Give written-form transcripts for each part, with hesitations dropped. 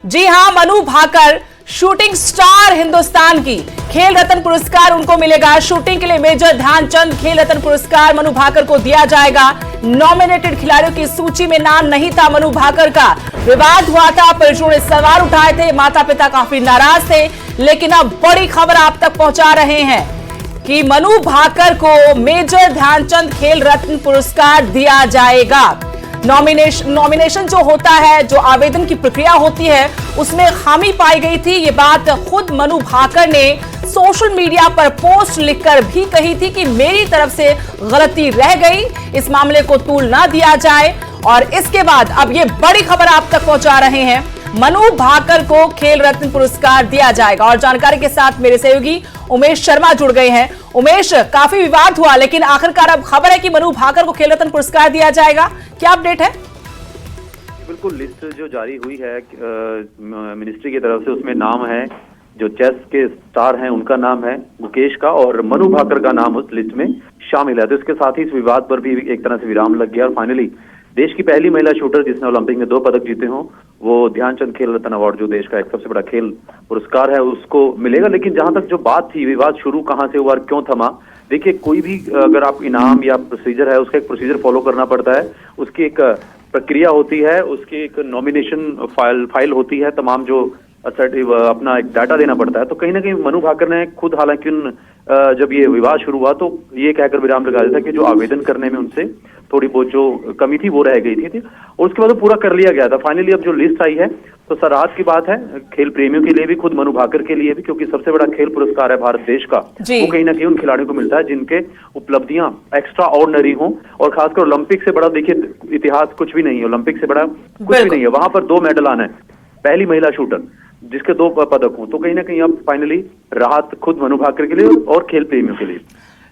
जी हां, Manu Bhaker shooting star Hindustan की, खेल रत्न पुरस्कार उनको मिलेगा। शूटिंग के लिए मेजर ध्यानचंद खेल रत्न पुरस्कार मनु भाकर को दिया जाएगा। नॉमिनेटेड खिलाड़ियों की सूची में नाम नहीं था मनु भाकर का। विवाद हुआ था, परिजनों ने सवाल उठाए थे, माता पिता काफी नाराज थे, लेकिन अब बड़ी खबर आप तक पहुंचा रहे हैं कि मनु भाकर को मेजर ध्यानचंद खेल रत्न पुरस्कार दिया जाएगा। नॉमिनेशन जो होता है, जो आवेदन की प्रक्रिया होती है, उसमें खामी पाई गई थी। ये बात खुद मनु भाकर ने सोशल मीडिया पर पोस्ट लिखकर भी कही थी कि मेरी तरफ से गलती रह गई, इस मामले को तूल ना दिया जाए। और इसके बाद अब ये बड़ी खबर आप तक पहुंचा रहे हैं, मनु भाकर को खेल रत्न पुरस्कार दिया जाएगा। और जानकारी के साथ मेरे सहयोगी उमेश शर्मा जुड़ गए हैं। उमेश, काफी विवाद हुआ, लेकिन आखिरकार अब खबर है कि मनु भाकर को खेल रत्न पुरस्कार दिया जाएगा, क्या अपडेट है? बिल्कुल, लिस्ट जो जारी हुई है मिनिस्ट्री की तरफ से, उसमें नाम है जो चेस के स्टार हैं उनका नाम है मुकेश का, और मनु भाकर का नाम उस लिस्ट में शामिल है। तो इसके साथ ही इस विवाद पर भी एक तरह से विराम लग गया और फाइनली देश की पहली महिला शूटर जिसने ओलंपिक में 2 पदक जीते हों, वो ध्यानचंद खेल रत्न अवार्ड, जो देश का एक सबसे बड़ा खेल पुरस्कार है, उसको मिलेगा। लेकिन जहां तक जो बात थी, विवाद शुरू कहां से हुआ और क्यों थमा, देखिए कोई भी अगर आप इनाम या प्रोसीजर है, उसका एक प्रोसीजर फॉलो करना पड़ता है, उसकी एक प्रक्रिया होती है, उसकी एक नॉमिनेशन फाइल होती है, तमाम जो अपना एक डाटा देना पड़ता है। तो कहीं ना कहीं मनु भाकर ने खुद, हालांकि जब ये विवाद शुरू हुआ तो ये कहकर विराम लगा दिया था कि जो आवेदन करने में उनसे थोड़ी बहुत जो कमी थी वो रह गई थी, और उसके बाद वो पूरा कर लिया गया था। फाइनली अब जो लिस्ट आई है तो सराहत की बात है, खेल प्रेमियों के लिए भी, खुद मनु भाकर के लिए भी, क्योंकि सबसे बड़ा खेल पुरस्कार है भारत देश का, वो कहीं ना कहीं उन खिलाड़ियों को मिलता है जिनके उपलब्धियां एक्स्ट्रा ऑर्डिनरी हों। और खासकर ओलंपिक से बड़ा, देखिए इतिहास कुछ भी नहीं है, ओलंपिक से बड़ा कुछ भी नहीं है। वहां पर 2 मेडल आना है, पहली महिला शूटर जिसके 2 पदक हों, तो कहीं ना कहीं अब फाइनली राहत खुद मनु भाकर के लिए और खेल प्रेमियों के लिए।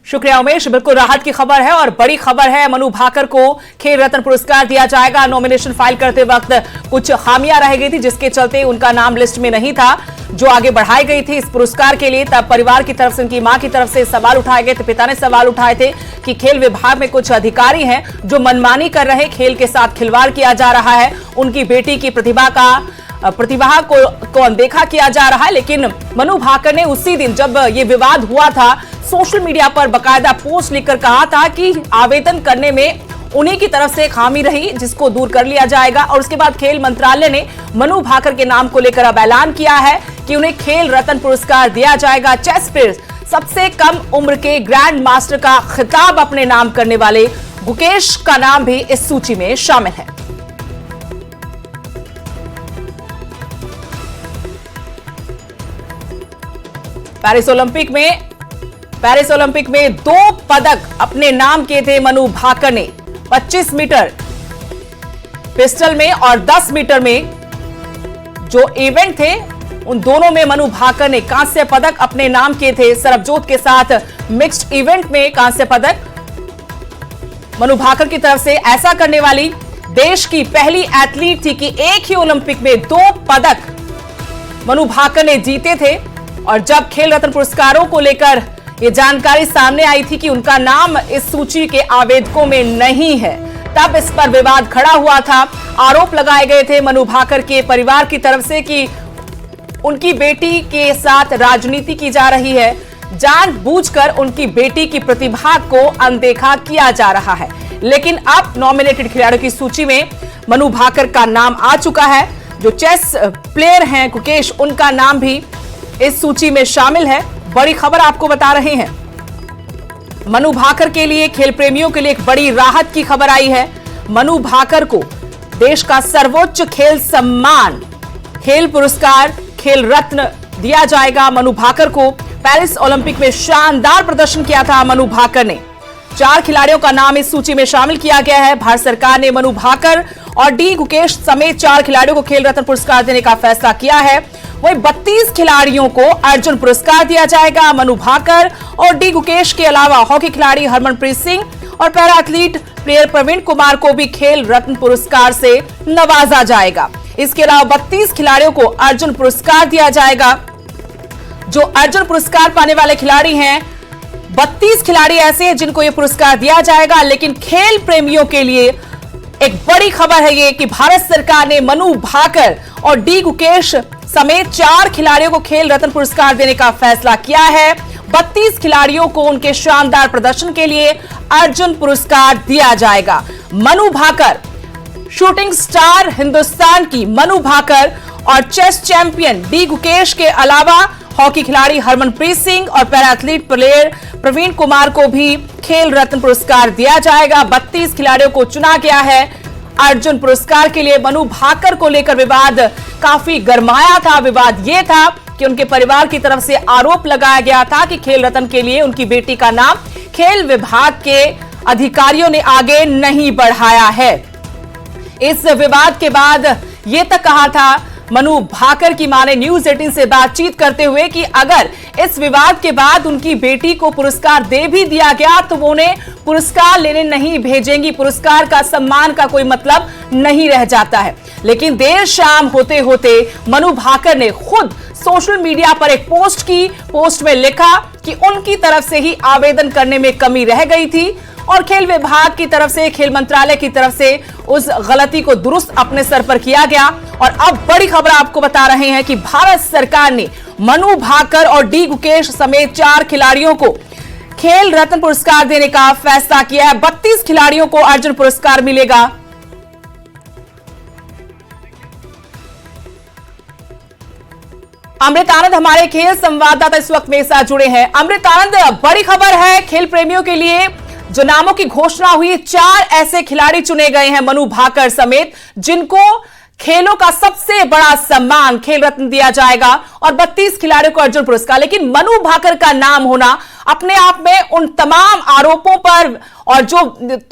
शुक्रिया उमेश, बिल्कुल राहत की खबर है और बड़ी खबर है। मनु भाकर को खेल रत्न पुरस्कार दिया जाएगा। नॉमिनेशन फाइल करते वक्त कुछ खामियां रह गई थी, जिसके चलते उनका नाम लिस्ट में नहीं था, जो आगे बढ़ाई गई थी इस पुरस्कार के लिए। तब परिवार की तरफ से, उनकी मां की तरफ से सवाल उठाए गए थे, पिता ने सवाल उठाए थे कि खेल विभाग में कुछ अधिकारी हैं जो मनमानी कर रहे, खेल के साथ खिलवाड़ किया जा रहा है, उनकी बेटी की प्रतिभा को अनदेखा किया जा रहा है। लेकिन मनु भाकर ने उसी दिन जब ये विवाद हुआ था, सोशल मीडिया पर बकायदा पोस्ट लिखकर कहा था कि आवेदन करने में उन्हीं की तरफ से खामी रही, जिसको दूर कर लिया जाएगा। और उसके बाद खेल मंत्रालय ने मनु भाकर के नाम को लेकर अब ऐलान किया है कि उन्हें खेल रत्न पुरस्कार दिया जाएगा। चेस प्लेयर सबसे कम उम्र के ग्रैंड मास्टर का खिताब अपने नाम करने वाले गुकेश का नाम भी इस सूची में शामिल है। पेरिस ओलंपिक में 2 पदक अपने नाम किए थे मनु भाकर ने। 25 मीटर पिस्टल में और 10 मीटर में जो इवेंट थे, उन दोनों में मनु भाकर ने कांस्य पदक अपने नाम किए थे। सरबजोत के साथ मिक्स्ड इवेंट में कांस्य पदक मनु भाकर की तरफ से। ऐसा करने वाली देश की पहली एथलीट थी कि एक ही ओलंपिक में 2 पदक मनु भाकर ने जीते थे। और जब खेल रत्न पुरस्कारों को लेकर यह जानकारी सामने आई थी कि उनका नाम इस सूची के आवेदकों में नहीं है, तब इस पर विवाद खड़ा हुआ था। आरोप लगाए गए थे मनु भाकर के परिवार की तरफ से कि उनकी बेटी के साथ राजनीति की जा रही है, जानबूझकर उनकी बेटी की प्रतिभा को अनदेखा किया जा रहा है। लेकिन अब नॉमिनेटेड खिलाड़ियों की सूची में मनु भाकर का नाम आ चुका है। जो चेस प्लेयर हैं गुकेश, उनका नाम भी इस सूची में शामिल है। बड़ी खबर आपको बता रहे हैं, मनु भाकर के लिए, खेल प्रेमियों के लिए एक बड़ी राहत की खबर आई है। मनु भाकर को देश का सर्वोच्च खेल सम्मान खेल पुरस्कार खेल रत्न दिया जाएगा। मनु भाकर को पेरिस ओलंपिक में शानदार प्रदर्शन किया था मनु भाकर ने। 4 खिलाड़ियों का नाम इस सूची में शामिल किया गया है। भारत सरकार ने मनु भाकर और डी गुकेश समेत 4 खिलाड़ियों को खेल रत्न पुरस्कार देने का फैसला किया है। वहीं 32 खिलाड़ियों को अर्जुन पुरस्कार दिया जाएगा। मनु भाकर और डी गुकेश के अलावा हॉकी खिलाड़ी हरमनप्रीत सिंह और para athlete player Praveen Kumar को भी खेल रत्न पुरस्कार से नवाजा जाएगा। इसके अलावा 32 खिलाड़ियों को अर्जुन पुरस्कार दिया जाएगा। जो अर्जुन पुरस्कार पाने वाले खिलाड़ी हैं, 32 खिलाड़ी ऐसे हैं जिनको यह पुरस्कार दिया जाएगा। लेकिन खेल प्रेमियों के लिए एक बड़ी खबर है ये कि भारत सरकार ने मनु भाकर और डी गुकेश समेत 4 खिलाड़ियों को खेल रत्न पुरस्कार देने का फैसला किया है। 32 खिलाड़ियों को उनके शानदार प्रदर्शन के लिए अर्जुन पुरस्कार दिया जाएगा। मनु भाकर, शूटिंग स्टार हिंदुस्तान की मनु भाकर और चेस चैंपियन डी गुकेश के अलावा हॉकी खिलाड़ी हरमनप्रीत सिंह और para athlete player Praveen Kumar को भी खेल रत्न पुरस्कार दिया जाएगा। 32 खिलाड़ियों को चुना गया है अर्जुन पुरस्कार के लिए। मनु भाकर को लेकर विवाद काफी गरमाया था। विवाद यह था कि उनके परिवार की तरफ से आरोप लगाया गया था कि खेल रत्न के लिए उनकी बेटी का नाम खेल विभाग के अधिकारियों ने आगे नहीं बढ़ाया है। इस विवाद के बाद यह तक कहा था मनु भाकर की मां ने न्यूज 18 से बातचीत करते हुए कि अगर इस विवाद के बाद उनकी बेटी को पुरस्कार दे भी दिया गया तो वो उन्हें पुरस्कार लेने नहीं भेजेंगी। पुरस्कार का सम्मान का कोई मतलब नहीं रह जाता है। लेकिन देर शाम होते होते मनु भाकर ने खुद सोशल मीडिया पर एक पोस्ट की। पोस्ट में लिखा कि उनकी तरफ से ही आवेदन करने में कमी रह गई थी और खेल विभाग की तरफ से, खेल मंत्रालय की तरफ से उस गलती को दुरुस्त अपने सर पर किया गया। और अब बड़ी खबर आपको बता रहे हैं कि भारत सरकार ने मनु भाकर और डी गुकेश समेत 4 खिलाड़ियों को खेल रत्न पुरस्कार देने का फैसला किया है। 32 खिलाड़ियों को अर्जुन पुरस्कार मिलेगा। अमृत आनंद हमारे खेल संवाददाता इस वक्त मेरे साथ जुड़े हैं। अमृत आनंद, बड़ी खबर है खेल प्रेमियों के लिए, जो नामों की घोषणा हुई। 4 ऐसे खिलाड़ी चुने गए हैं मनु भाकर समेत जिनको खेलों का सबसे बड़ा सम्मान खेल रत्न दिया जाएगा और 32 खिलाड़ियों को अर्जुन पुरस्कार। लेकिन मनु भाकर का नाम होना अपने आप में उन तमाम आरोपों पर और जो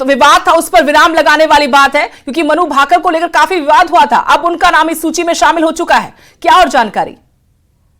विवाद था उस पर विराम लगाने वाली बात है, क्योंकि मनु भाकर को लेकर काफी विवाद हुआ था। अब उनका नाम इस सूची में शामिल हो चुका है। क्या और जानकारी?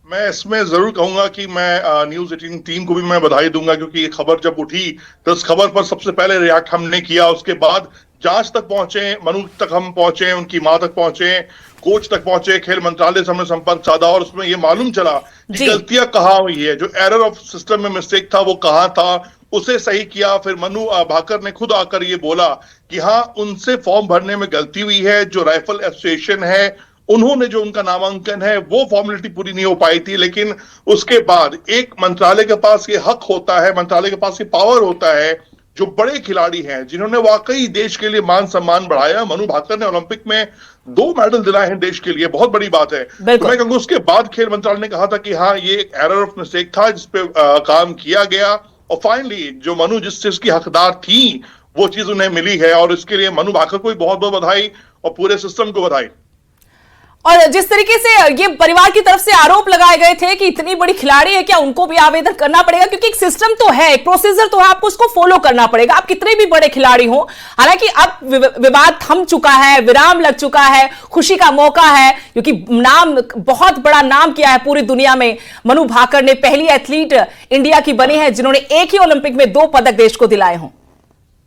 मैं इसमें जरूर कहूंगा कि मैं न्यूज 18 टीम को भी मैं बधाई दूंगा, क्योंकि ये खबर जब उठी तो इस खबर पर सबसे पहले रिएक्ट हमने किया। उसके बाद जांच तक पहुंचे, मनु तक हम पहुंचे, उनकी मां तक पहुंचे, कोच तक पहुंचे, खेल मंत्रालय से हमने संपर्क साधा और उसमें ये मालूम चला कि गलतियां कहाँ हुई है, जो एरर ऑफ सिस्टम में मिस्टेक था वो कहाँ था, उसे सही किया। फिर मनु भाकर ने खुद आकर ये बोला कि हाँ, उनसे फॉर्म भरने में गलती हुई है। जो राइफल एसोसिएशन है उन्होंने जो उनका नामांकन है वो फॉर्मेलिटी पूरी नहीं हो पाई थी। लेकिन उसके बाद एक मंत्रालय के पास ये हक होता है, मंत्रालय के पास ये पावर होता है, जो बड़े खिलाड़ी हैं जिन्होंने वाकई देश के लिए मान सम्मान बढ़ाया। मनु भाकर ने ओलंपिक में 2 मेडल दिलाए हैं देश के लिए, बहुत बड़ी बात है। तो मैं कहूंगा उसके बाद खेल मंत्रालय ने कहा था कि हाँ, ये एक एरर ऑफ मिस्टेक था जिसपे काम किया गया और फाइनली जो मनु जिस चीज की हकदार थी वो चीज उन्हें मिली है और इसके लिए मनु भाकर को भी बहुत बहुत बधाई और पूरे सिस्टम को बधाई। और जिस तरीके से ये परिवार की तरफ से आरोप लगाए गए थे कि इतनी बड़ी खिलाड़ी है, क्या उनको भी आवेदन करना पड़ेगा? क्योंकि एक सिस्टम तो है, एक प्रोसीजर तो है, आपको उसको फॉलो करना पड़ेगा, आप कितने भी बड़े खिलाड़ी हो। हालांकि अब विवाद थम चुका है, विराम लग चुका है, खुशी का मौका है, क्योंकि नाम, बहुत बड़ा नाम किया है पूरी दुनिया में। मनु भाकर ने पहली एथलीट इंडिया की बनी है जिन्होंने एक ही ओलंपिक में 2 पदक देश को दिलाए हों।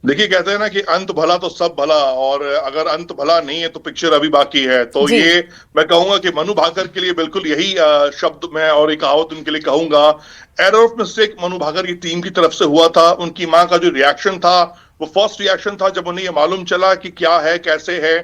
देखिए, कहते हैं ना कि अंत भला तो सब भला, और अगर अंत भला नहीं है तो पिक्चर अभी बाकी है। तो ये मैं कहूंगा कि मनु भाकर के लिए बिल्कुल यही शब्द मैं और एक कहावत उनके लिए कहूंगा। Error of mistake Manu Bhaker की टीम की तरफ से हुआ था। उनकी मां का जो रिएक्शन था वो फर्स्ट रिएक्शन था जब उन्हें ये मालूम चला कि क्या है, कैसे है।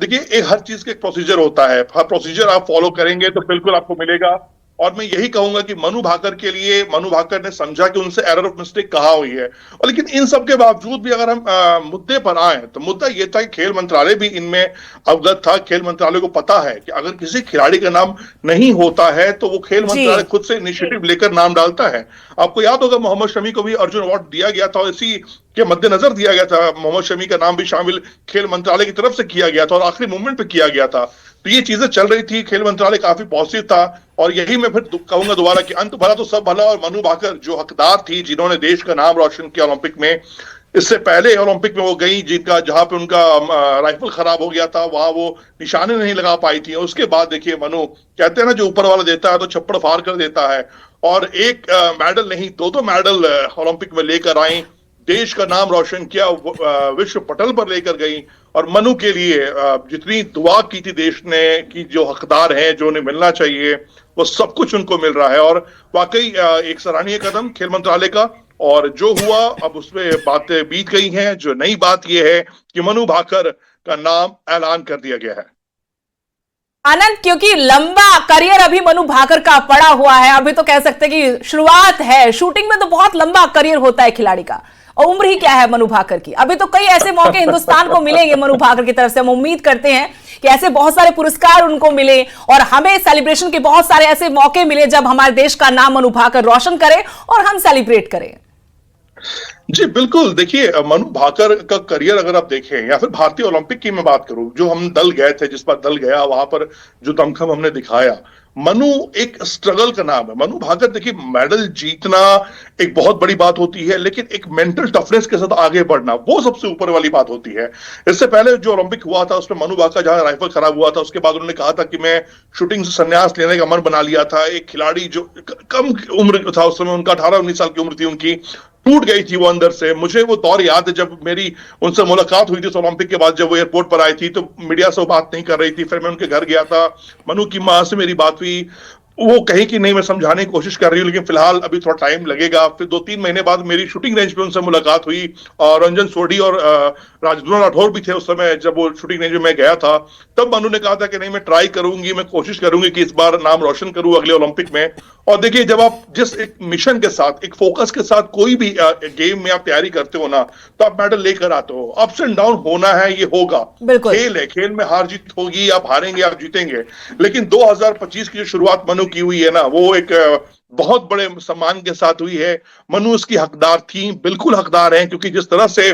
देखिए, हर चीज का एक प्रोसीजर होता है, हर प्रोसीजर आप फॉलो करेंगे तो बिल्कुल आपको मिलेगा। और मैं यही कहूंगा कि मनु भाकर के लिए, मनु भाकर ने समझा कि उनसे एरर ऑफ मिस्टेक कहाँ हुई है। और लेकिन इन सब के बावजूद भी अगर हम मुद्दे पर आए तो मुद्दा ये था कि खेल मंत्रालय भी इनमें अवगत था। खेल मंत्रालय को पता है कि अगर किसी खिलाड़ी का नाम नहीं होता है तो वो खेल मंत्रालय खुद से इनिशिएटिव लेकर नाम डालता है। आपको याद होगा मोहम्मद शमी को भी अर्जुन अवार्ड दिया गया था, इसी के मद्देनजर दिया गया था। मोहम्मद शमी का नाम भी शामिल खेल मंत्रालय की तरफ से किया गया था और आखिरी मूवमेंट पे किया गया था। तो ये चीजें चल रही थी, खेल मंत्रालय काफी पॉजिटिव था। और यही मैं फिर कहूंगा दोबारा कि अंत भला तो सब भला, और मनु भाकर जो हकदार थी, जिन्होंने देश का नाम रोशन किया ओलंपिक में। इससे पहले ओलंपिक में वो गई जहां पे उनका राइफल खराब हो गया था, वहां वो निशाने नहीं लगा पाई थी। उसके बाद देखिए, मनु कहते हैं ना, जो ऊपर वाला देता है तो छप्पड़ फाड़ कर देता है। और एक मेडल नहीं, 2 मेडल ओलंपिक में लेकर आई, देश का नाम रोशन किया, विश्व पटल पर लेकर गई। और मनु के लिए जितनी दुआ की थी देश ने कि जो हकदार हैं, जो उन्हें मिलना चाहिए, वो सब कुछ उनको मिल रहा है। और वाकई एक सराहनीय कदम खेल मंत्रालय का। और जो हुआ अब उसमें बातें बीत गई हैं। जो नई बात यह है कि मनु भाकर का नाम ऐलान कर दिया गया है। आनंद, क्योंकि लंबा करियर अभी मनु भाकर का पड़ा हुआ है, अभी तो कह सकते हैं कि शुरुआत है। शूटिंग में तो बहुत लंबा करियर होता है खिलाड़ी का, और उम्र ही क्या है मनु भाकर की। अभी तो कई ऐसे मौके हिंदुस्तान को मिलेंगे मनु भाकर की तरफ से। हम उम्मीद करते हैं कि ऐसे बहुत सारे पुरस्कार उनको मिले और हमें सेलिब्रेशन के बहुत सारे ऐसे मौके मिले जब हमारे देश का नाम मनु भाकर रोशन करे और हम सेलिब्रेट करें। जी बिल्कुल, देखिए मनु भाकर का करियर अगर आप देखें, या फिर भारतीय ओलंपिक की मैं बात करूं, जो हम दल गए थे, जिस पर दल गया वहां पर जो दमखम हमने दिखाया, मनु एक स्ट्रगल का नाम है। मनु भाकर देखिए, मेडल जीतना एक बहुत बड़ी बात होती है, लेकिन एक मेंटल टफनेस के साथ आगे बढ़ना वो सबसे ऊपर वाली बात होती है। इससे पहले जो ओलंपिक हुआ था उसमें मनु भाकर जहां राइफल खराब हुआ था, उसके बाद उन्होंने कहा था कि मैं शूटिंग से संन्यास लेने का मन बना लिया था। एक खिलाड़ी जो कम उम्र था उस समय, उनका 18-19 साल की उम्र थी, उनकी टूट गई थी वो अंदर से। मुझे वो दौर याद है जब मेरी उनसे मुलाकात हुई थी ओलंपिक के बाद, जब वो एयरपोर्ट पर आई थी तो मीडिया से वो बात नहीं कर रही थी। फिर मैं उनके घर गया था, मनु की मां से मेरी बात हुई, वो कहीं कि नहीं मैं समझाने की कोशिश कर रही हूँ, लेकिन फिलहाल अभी थोड़ा टाइम लगेगा। फिर 2-3 महीने बाद मेरी शूटिंग रेंज पे उनसे मुलाकात हुई, और रंजन सोढ़ी और राजद्रोह राठौर भी थे उस समय जब वो शूटिंग रेंज में मैं गया था। तब मनु ने कहा था कि नहीं, मैं ट्राई करूंगी, मैं कोशिश करूंगी कि इस बार नाम रोशन करूं अगले ओलंपिक में। और देखिए, जब आप जिस एक मिशन के साथ, एक फोकस के साथ कोई भी गेम में आप तैयारी करते हो ना, तो आप मेडल लेकर आते हो। अप्स एंड डाउन होना है, ये होगा, खेल है, खेल में हार जीत होगी, आप हारेंगे आप जीतेंगे। लेकिन 2025 की जो शुरुआत मनु की हुई है ना, वो एक बहुत बड़े सम्मान के साथ हुई है। मनु उसकी हकदार थी, बिल्कुल हकदार हैं, क्योंकि जिस तरह से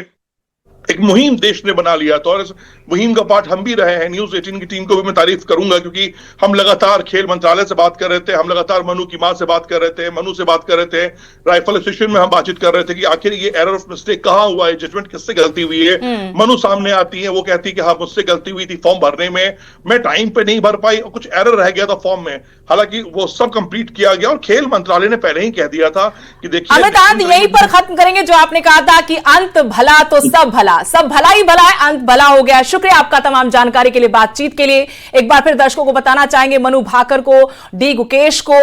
एक मुहिम देश ने बना लिया था, और इस मुहिम का पार्ट हम भी रहे हैं। न्यूज 18 की टीम को भी मैं तारीफ करूंगा, क्योंकि हम लगातार खेल मंत्रालय से बात कर रहे थे, हम लगातार मनु की मां से बात कर रहे थे, मनु से बात कर रहे थे, राइफल एसोसिएशन में हम बातचीत कर रहे थे कि आखिर ये एरर ऑफ मिस्टेक कहां हुआ है, जजमेंट किससे गलती हुई है। मनु सामने आती है, वो कहती है कि हाँ मुझसे गलती हुई थी फॉर्म भरने में, मैं टाइम पे नहीं भर पाई और कुछ एरर रह गया था फॉर्म में। हालांकि वो सब कंप्लीट किया गया, और खेल मंत्रालय ने पहले ही कह दिया था कि देखिए, अमित, यहीं पर खत्म करेंगे जो आपने कहा था कि अंत भला तो सब भला, सब भला ही भला है, अंत भला हो गया। शुक्रिया आपका तमाम जानकारी के लिए, बातचीत के लिए। एक बार फिर दर्शकों को बताना चाहेंगे, मनु भाकर को, डी गुकेश को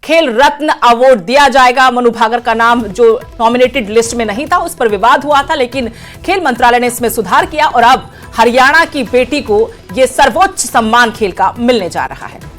खेल रत्न अवार्ड दिया जाएगा। मनु भाकर का नाम जो नॉमिनेटेड लिस्ट में नहीं था, उस पर विवाद हुआ था, लेकिन खेल मंत्रालय ने इसमें सुधार किया और अब हरियाणा की बेटी को यह सर्वोच्च सम्मान खेल का मिलने जा रहा है।